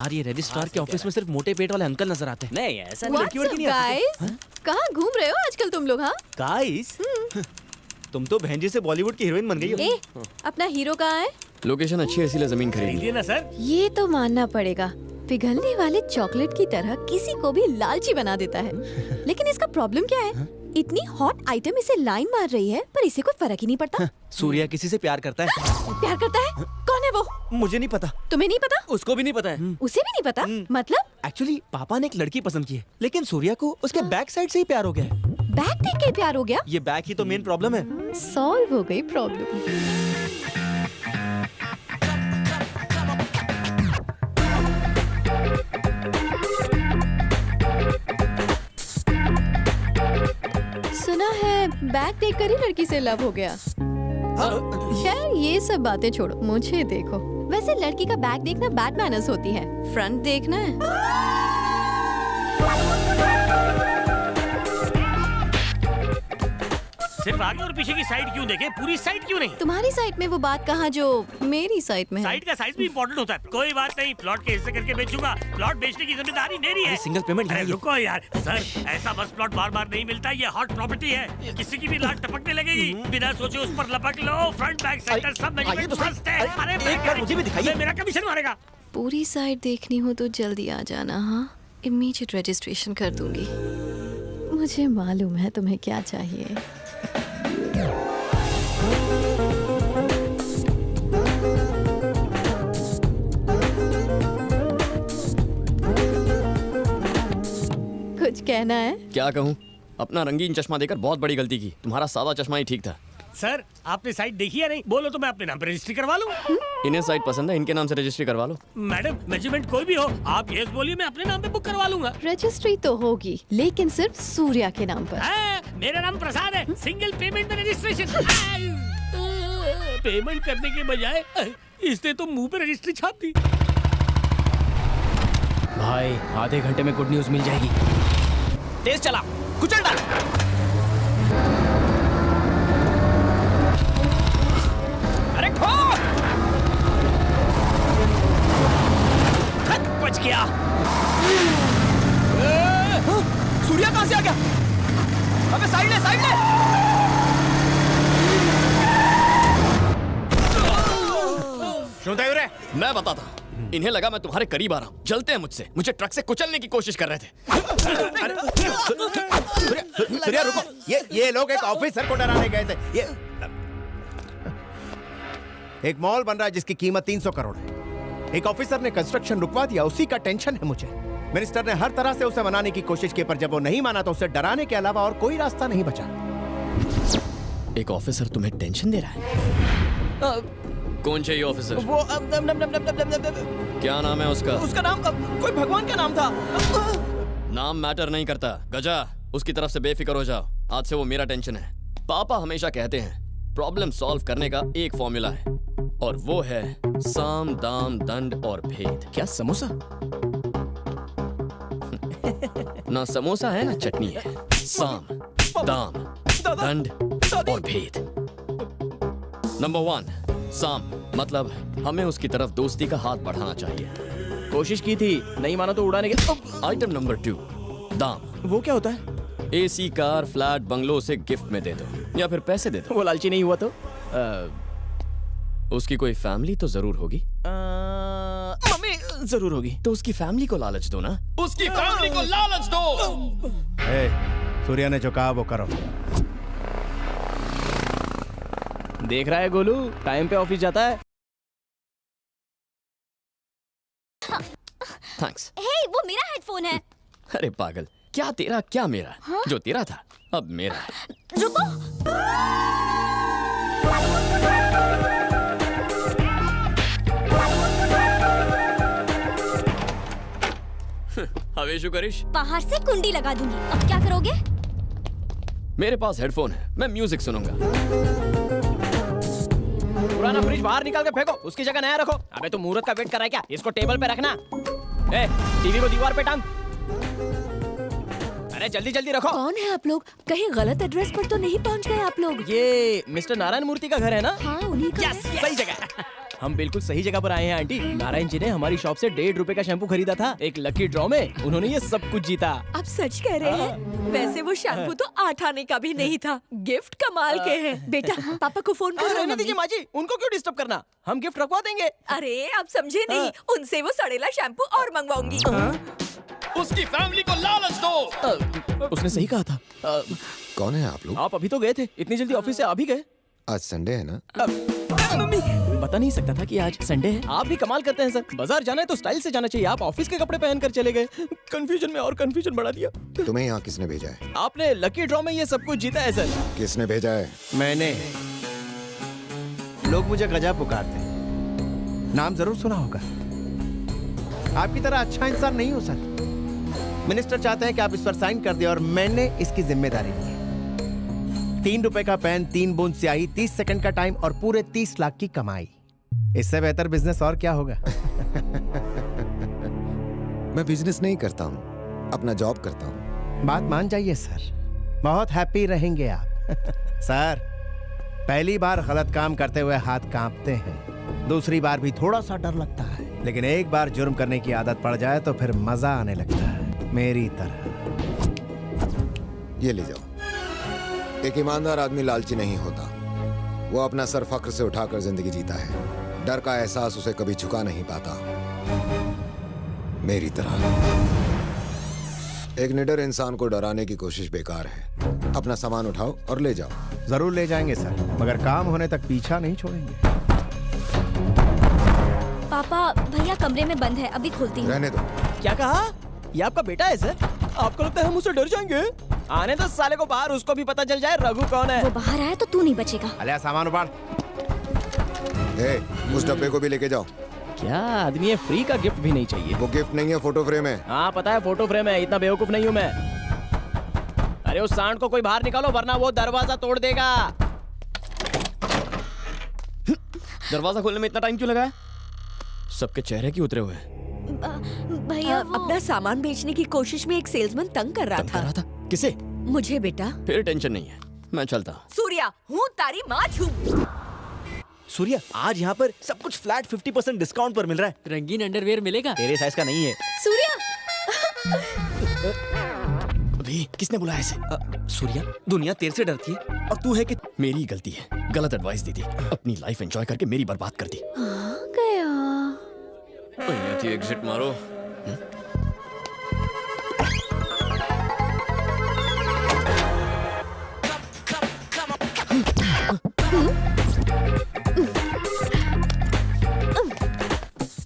यार ये रजिस्ट्रार के ऑफिस में सिर्फ मोटे पेट वाले अंकल नजर आते हैं। नहीं ऐसा नहीं। लड़की वड़की नहीं आती गाइस, कहाँ घूम रहे हो आजकल तुम लोग? हाँ गाइस, तुम तो बहन जी से बॉलीवुड की हीरोइन बन गई हो। ए, अपना हीरो कहाँ है? लोकेशन अच्छी है इसीलिए जमीन खरीदी खरीदिए ना सर। ये तो मानना पड़ेगा, पिघलने वाले चॉकलेट की तरह किसी को भी लालची बना देता है। लेकिन इसका प्रॉब्लम क्या है? इतनी हॉट आइटम इसे लाइन मार रही है, पर इसे कोई फर्क ही नहीं पड़ता। सूर्या किसी से प्यार करता है। प्यार करता है? कौन है वो? मुझे नहीं पता। तुम्हें नहीं पता? उसको भी नहीं पता है। उसे भी नहीं पता? मतलब एक्चुअली पापा ने एक लड़की पसंद की है, लेकिन सूर्या को उसके बैक साइड से ही प्यार हो गया है। बैग देख के प्यार हो गया? ये बैक ही तो मेन प्रॉब्लम है। सॉल्व हो गई प्रॉब्लम। सुना है बैग देखकर ही लड़की से लव हो गया। खैर ये सब बातें छोड़ो, मुझे देखो। वैसे लड़की का बैग देखना बैड मैनर्स होती है, फ्रंट देखना है। सिर्फ आगे और पीछे की साइड क्यों देखे, पूरी साइड क्यों नहीं? तुम्हारी साइड में वो बात कहाँ जो मेरी साइड में है। साइड का साइज भी इम्पोर्टेंट होता है। कोई बात नहीं, प्लॉट के हिस्से करके बेचूंगा। प्लॉट बेचने की जिम्मेदारी मेरी है। सिंगल पेमेंट अरे रुको यार, सर ऐसा बस प्लॉट बार बार नहीं मिलता। ये हॉट प्रॉपर्टी है, किसी की भी लाट टपकने लगेगी। बिना सोचे उस पर लपक लो। फ्रंट बैक सेंटर सब मेजरमेंट फर्स्ट है। अरे एक बार मुझे भी दिखाइए। मेरा कमीशन मारेगा। पूरी साइड देखनी हो तो जल्दी आ जाना। हाँ, इमीडिएट रजिस्ट्रेशन कर दूंगी। मुझे मालूम है तुम्हें क्या चाहिए। कुछ कहना है? क्या कहूँ, अपना रंगीन चश्मा देकर बहुत बड़ी गलती की। तुम्हारा सादा चश्मा ही ठीक था। सर आपने साइट देखी है नहीं? बोलो तो मैं अपने नाम पे रजिस्ट्री करवा लूँ। इन्हें साइट पसंद है, इनके नाम से रजिस्ट्री करवा लो। मैडम मेजरमेंट कोई भी हो, आप यस बोलिए, मैं अपने नाम पे बुक करवा लूंगा। रजिस्ट्री तो होगी, लेकिन सिर्फ सूर्या के नाम पर। मेरा नाम प्रसाद है। सिंगल पेमेंट में रजिस्ट्रेशन। पेमेंट करने के बजाय इसने तो मुंह पे रजिस्ट्री छाप दी। भाई आधे घंटे में गुड न्यूज मिल जाएगी। तेज चला, कुचल डाल। अरे ठोक! खत बच गया। सूर्या कहां से आ गया? अबे साइड ले, साइड ले। मैं बताता हूँ, इन्हें लगा मैं तुम्हारे करीब आ रहा हूँ। जलते हैं मुझसे, मुझे ट्रक से कुचलने की कोशिश कर रहे थे। सूर्या रुको, ये लोग एक ऑफिसर को डराने गए थे। ये एक मॉल बन रहा है जिसकी कीमत 300 करोड़ है। एक ऑफिसर ने कंस्ट्रक्शन रुकवा दिया, उसी का टेंशन है मुझे। मिनिस्टर ने हर तरह से उसे मनाने की कोशिश की, पर जब वो नहीं माना तो उसे डराने के अलावा और कोई रास्ता नहीं बचा। एक ऑफिसर तुम्हें टेंशन दे रहा है? कौन चाहिए ऑफिसर? वो क्या नाम है उसका? उसका नाम कोई भगवान का नाम था। नाम मैटर नहीं करता। गजा, उसकी तरफ से बेफिक्र हो जाओ। आज से वो मेरा टेंशन है। पापा हमेशा कहते हैं प्रॉब्लम सॉल्व करने का एक फॉर्मूला है, और वो है साम दाम दंड और भेद। क्या समोसा? ना समोसा है ना चटनी है। साम दाम दंड और भेद। नंबर 1, साम मतलब हमें उसकी तरफ दोस्ती का हाथ बढ़ाना चाहिए। कोशिश की थी, नहीं माना तो उड़ाने के। आइटम नंबर 2, दाम। वो क्या होता है? एसी कार, फ्लैट, बंगलो उसे गिफ्ट में दे दो, या फिर पैसे दे दो। वो लालची नहीं हुआ तो? उसकी कोई फैमिली तो जरूर होगी। मम्मी जरूर होगी। तो उसकी फैमिली को लालच दो ना। उसकी फैमिली को लालच दो। सूर्या ने जो कहा वो करो। देख रहा है गोलू, टाइम पे ऑफिस जाता है। थैंक्स। हे, वो मेरा हेडफोन है। अरे पागल, क्या तेरा क्या मेरा? हाँ? जो तेरा था अब मेरा है। रुको। हवेशु करिश, बाहर से कुंडी लगा दूंगी। अब क्या करोगे? मेरे पास हेडफोन है, मैं म्यूजिक सुनूंगा। पुराना फ्रिज बाहर निकाल के फेंको, उसकी जगह नया रखो। अबे तू मुहूर्त का वेट कर रहा है क्या? इसको टेबल पे रखना। टीवी को दीवार पे टांग। अरे जल्दी जल्दी रखो। कौन है आप लोग? कहीं गलत एड्रेस पर तो नहीं पहुंच गए आप लोग? ये मिस्टर नारायण मूर्ति का घर है ना? हाँ, उन्हीं का है। सही जगह। हम बिल्कुल सही जगह पर आए हैं आंटी। नारायण जी ने हमारी शॉप से ₹1.5 का शैम्पू खरीदा था। एक लकी ड्रॉ में उन्होंने ये सब कुछ जीता। आप सच कह रहे हैं? वैसे वो शैम्पू तो 8 आने का भी नहीं था। गिफ्ट कमाल के हैं। बेटा पापा को फोन करो। रहने दीजिए माँ जी, उनको क्यों डिस्टर्ब करना, हम गिफ्ट रखवा देंगे। अरे आप समझे नहीं, उनसे वो सड़ेला शैम्पू और मंगवाऊंगी। उसकी फैमिली को लालच दो। उसने सही कहा था। कौन है आप लोग? आप अभी तो गए थे, इतनी जल्दी ऑफिस से आ भी गए? आज संडे है ना? बता नहीं सकता था कि आज संडे है। आप भी कमाल करते हैं सर, बाजार जाना है तो स्टाइल से जाना चाहिए, आप ऑफिस के कपड़े पहन कर चले गए। कंफ्यूजन में और कंफ्यूजन बढ़ा दिया। तुम्हें यहाँ किसने भेजा है? आपने लकी ड्रॉ में ये सब कुछ जीता है सर। किसने भेजा है? मैंने। लोग मुझे गजा पुकारते हैं, नाम जरूर सुना होगा। आपकी तरह अच्छा इंसान नहीं हूं सर। मिनिस्टर चाहते हैं कि आप इस पर साइन कर दें और मैंने इसकी जिम्मेदारी ली है। ₹3 का पेन, 3 बूंद स्याही, 30 सेकंड का टाइम और पूरे 30 लाख की कमाई। इससे बेहतर बिजनेस और क्या होगा? मैं बिजनेस नहीं करता हूँ, अपना जॉब करता हूँ। बात मान जाइए सर, बहुत हैप्पी रहेंगे आप। सर, पहली बार गलत काम करते हुए हाथ कांपते हैं, दूसरी बार भी थोड़ा सा डर लगता है, लेकिन एक बार जुर्म करने की आदत पड़ जाए तो फिर मजा आने लगता है, मेरी तरह। ये ले जाओ। एक ईमानदार आदमी लालची नहीं होता, वो अपना सर फख्र से उठाकर जिंदगी जीता है। डर का एहसास उसे कभी झुका नहीं पाता, मेरी तरह। एक निडर इंसान को डराने की कोशिश बेकार है। अपना सामान उठाओ और ले जाओ। जरूर ले जाएंगे सर, मगर काम होने तक पीछा नहीं छोड़ेंगे। पापा भैया कमरे में बंद है, अभी खोलती हूँ। रहने दो। क्या कहा? ये आपका बेटा है सर? आपको लगता है हम उससे डर जाएंगे? आने दो साले को बाहर, उसको भी पता चल जाए रघु कौन है। वो बाहर आया तो तू नहीं बचेगा। अले सामान उपाड़। उस डब्बे को भी लेके जाओ। क्या आदमी है, फ्री का गिफ्ट भी नहीं चाहिए। वो गिफ्ट नहीं है, फोटो फ्रेम है। हाँ पता है फोटो फ्रेम है, इतना बेवकूफ नहीं हूँ मैं। अरे उस सांड को कोई बाहर निकालो वरना वो दरवाजा तोड़ देगा। दरवाजा खोलने में इतना टाइम क्यों लगाया? सबके चेहरे क्यों उतरे हुए हैं? भैया अपना सामान बेचने की कोशिश में एक सेल्समैन तंग कर रहा तंग कर रहा था। था? किसे? मुझे बेटा। फिर टेंशन नहीं है, मैं चलता हूँ। सूर्या, हूँ तारी माँ छू। सूर्या, आज यहाँ पर सब कुछ फ्लैट 50% डिस्काउंट पर मिल रहा है। रंगीन अंडरवेयर मिलेगा? तेरे साइज का नहीं है। सूर्या, अभी किसने बुलाया इसे? सूर्या, दुनिया तेरे से डरती है और तू है कि मेरी गलती है, गलत एडवाइस दी थी। अपनी लाइफ एंजॉय करके मेरी बर्बाद कर दी। आ गया। थी एग्जिट मारो।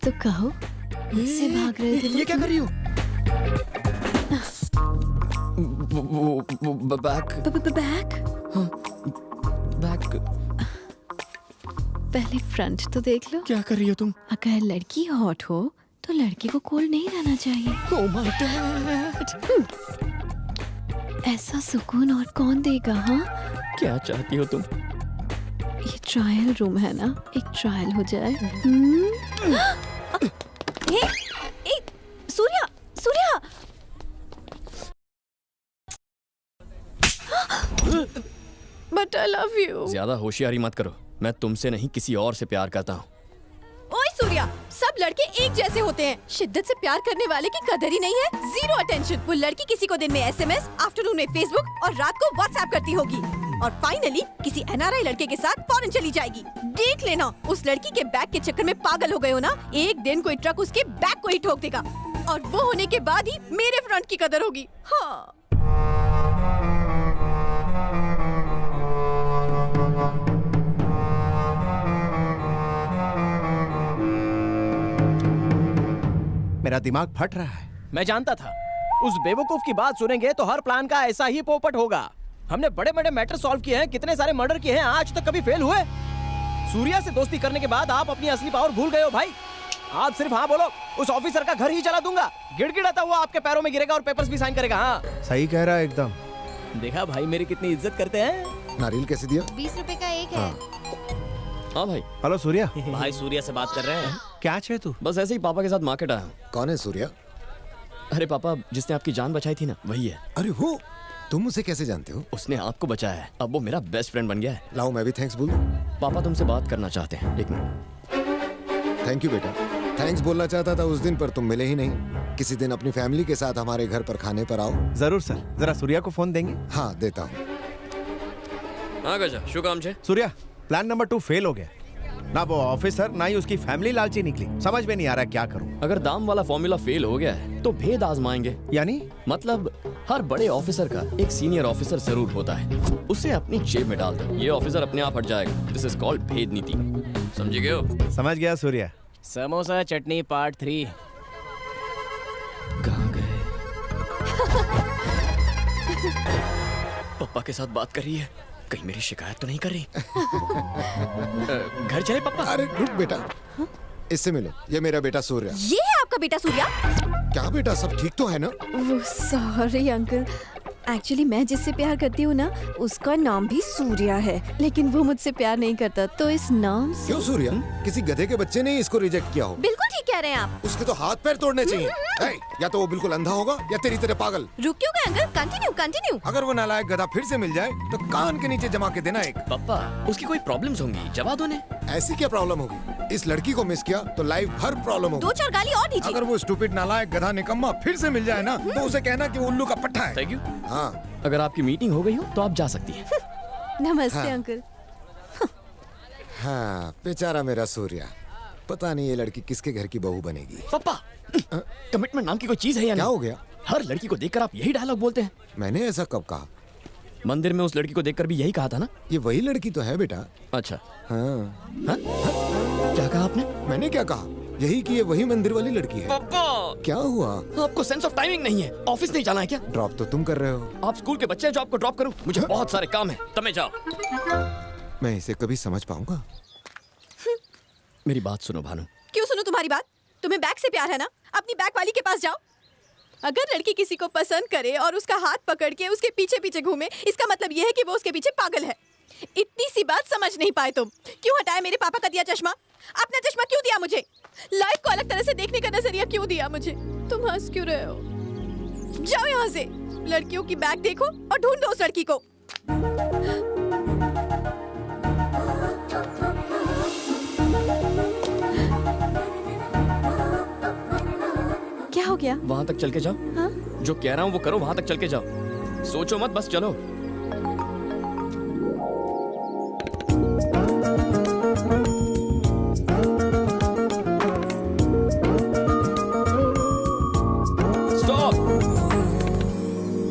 तो कहो, मुझसे भाग रहे थे? ये क्या कर रही हो? वो बैक बैक। पहले फ्रंट तो देख लो। क्या कर रही हो तुम? अगर लड़की हॉट हो तो लड़की को कोल्ड नहीं रहना चाहिए। Oh my God! ऐसा सुकून और कौन देगा? हाँ, क्या चाहती हो तुम? ये ट्रायल रूम है ना, एक ट्रायल हो जाए। ए, Surya Surya but I love you. ज्यादा होशियारी मत करो, मैं तुमसे नहीं किसी और से प्यार करता हूँ। ओए सूर्या, सब लड़के एक जैसे होते हैं। शिद्दत से प्यार करने वाले की कदर ही नहीं है, जीरो अटेंशन। वो लड़की किसी को दिन में SMS, आफ्टरनून में फेसबुक और रात को व्हाट्सएप करती होगी और फाइनली किसी NRI लड़के के साथ फॉरेन चली जाएगी। देख लेना, उस लड़की के बैग के चक्कर में पागल हो गए हो ना, एक दिन कोई ट्रक उसके बैग को ही ठोक देगा और वो होने के बाद ही मेरे फ्रंट की कदर होगी। हाँ। मेरा दिमाग फट रहा है। मैं जानता था उस बेवकूफ की बात सुनेंगे तो हर प्लान का ऐसा ही पोपट होगा। हमने बड़े बड़े मैटर सॉल्व किए हैं, कितने सारे मर्डर किए हैं, आज तक कभी फेल हुए? सूर्या से दोस्ती करने के बाद आप अपनी असली पावर भूल गए हो भाई। आप सिर्फ हाँ बोलो, उस ऑफिसर का घर ही जला दूंगा। गिड़गिड़ाता हुआ आपके पैरों में गिरेगा और पेपर्स भी साइन करेगा। हाँ सही कह रहा है एकदम। देखा भाई मेरी कितनी इज्जत करते हैं। नारियल कैसे दिया? 20 रुपए का एक है। हाँ भाई। हेलो सूर्या। भाई सूर्या से बात कर रहे हैं। क्या चाहिए तू? बस ऐसे ही पापा के साथ मार्केट आया हूँ। कौन है सूर्या? अरे पापा, जिसने आपकी जान बचाई थी ना, वही है। अरे वो, तुम उसे कैसे जानते हो? उसने आपको बचाया है, अब वो मेरा बेस्ट फ्रेंड बन गया है। लाओ मैं भी थैंक्स बोलूं। पापा तुमसे बात करना चाहते हैं, एक मिनट। थैंक यू बेटा। थैंक्स बोलना चाहता था उस दिन, पर तुम मिले ही नहीं। किसी दिन अपनी फैमिली के साथ हमारे घर पर खाने पर आओ। जरूर सर, जरा सूर्या को फोन देंगे? हाँ देता हूँ। हाँ गजा, શું કામ છે? सूर्या, प्लान नंबर 2 फेल हो गया। ना वो ऑफिसर ना ही उसकी फैमिली लालची निकली। समझ में नहीं आ रहा क्या करूं। अगर दाम वाला फॉर्मूला फेल हो गया है तो भेद आजमाएंगे। यानी मतलब हर बड़े ऑफिसर का एक सीनियर ऑफिसर जरूर होता है, उसे अपनी जेब में डाल दो, ये ऑफिसर अपने आप हट जाएगा। दिस इज कॉल्ड भेद नीति। समझ गए हो? समझ गया सूर्या। समोसा चटनी पार्ट 3। कहाँ गए? पापा के साथ बात कर रही है, कहीं मेरी शिकायत तो नहीं कर रही? घर चले पापा? अरे रुक बेटा, इससे मिलो। ये मेरा बेटा सूर्या। ये है आपका बेटा सूर्या? क्या बेटा, सब ठीक तो है ना? वो सॉरी अंकल, एक्चुअली मैं जिससे प्यार करती हूँ ना, उसका नाम भी सूर्या है, लेकिन वो मुझसे प्यार नहीं करता, तो इस नाम से। क्यों सूर्या? किसी गधे के बच्चे ने इसको रिजेक्ट किया हो? बिल्कुल ठीक कह रहे हैं आप। उसके तो हाथ पैर तोड़ने चाहिए। ए, या तो वो बिल्कुल अंधा होगा या तेरी तरह पागल। रुक क्यों गए अंकल? Continue continue. अगर वो नालायक गधा फिर से मिल जाए तो कान के नीचे जमा के देना एक। पापा, उसकी कोई प्रॉब्लम्स होंगी, जवा दो ने। ऐसी क्या प्रॉब्लम होगी? इस लड़की को मिस किया तो लाइफ भर प्रॉब्लम होगी। 2-4 गाली और दीजिए। अगर वो स्टूपिड नालायक गधा निकम्मा फिर से मिल जाए ना, तो उसे कहना कि वो उल्लू का पट्टा है। Thank you. हाँ अगर आपकी मीटिंग हो गई हो तो आप जा सकती हैं। नमस्ते हाँ। अंकल। हाँ, बेचारा मेरा सूर्या। पता नहीं ये लड़की किसके घर की बहू बनेगी। पापा, कमिटमेंट नाम की कोई चीज है या क्या नहीं? हो गया? हर लड़की को देखकर आप यही डायलॉग बोलते हैं। मैंने ऐसा कब कहा? मंदिर में उस लड़की को देखकर भी यही कहा था ना? ये वही लड़की तो है बेटा। अच्छा। हाँ। हाँ? क्या कहा आपने? मैंने क्या कहा? यही कि ये वही मंदिर वाली लड़की है। पापा, क्या हुआ? आपको सेंस ऑफ टाइमिंग नहीं है। ऑफिस नहीं जाना है क्या? ड्रॉप तो तुम कर रहे हो। आप स्कूल के बच्चे हैं जो आपको ड्रॉप करूं? मुझे बहुत सारे काम है, तमें जाओ। मैं इसे कभी समझ पाऊंगा? मेरी बात सुनो भानु। क्यों सुनो तुम्हारी बात? तुम्हें बैग से प्यार है ना? अपनी बैग वाली के पास जाओ। अगर लड़की किसी को पसंद करे और उसका हाथ पकड़ के उसके पीछे पीछे घूमे, इसका मतलब ये है कि वो उसके पीछे पागल है। इतनी सी बात समझ नहीं पाए तुम? क्यों हटाया मेरे पापा का दिया चश्मा? अपना चश्मा क्यों दिया मुझे? लाइफ को अलग तरह से देखने का नजरिया क्यों दिया मुझे? तुम हंस क्यों रहे हो? जाओ यहाँ से। लड़कियों की बैग देखो और ढूंढो उस लड़की को। क्या हो गया? वहां तक चल के जाओ। हाँ? जो कह रहा हूँ वो करो, वहां तक चल के जाओ। सोचो मत, बस चलो।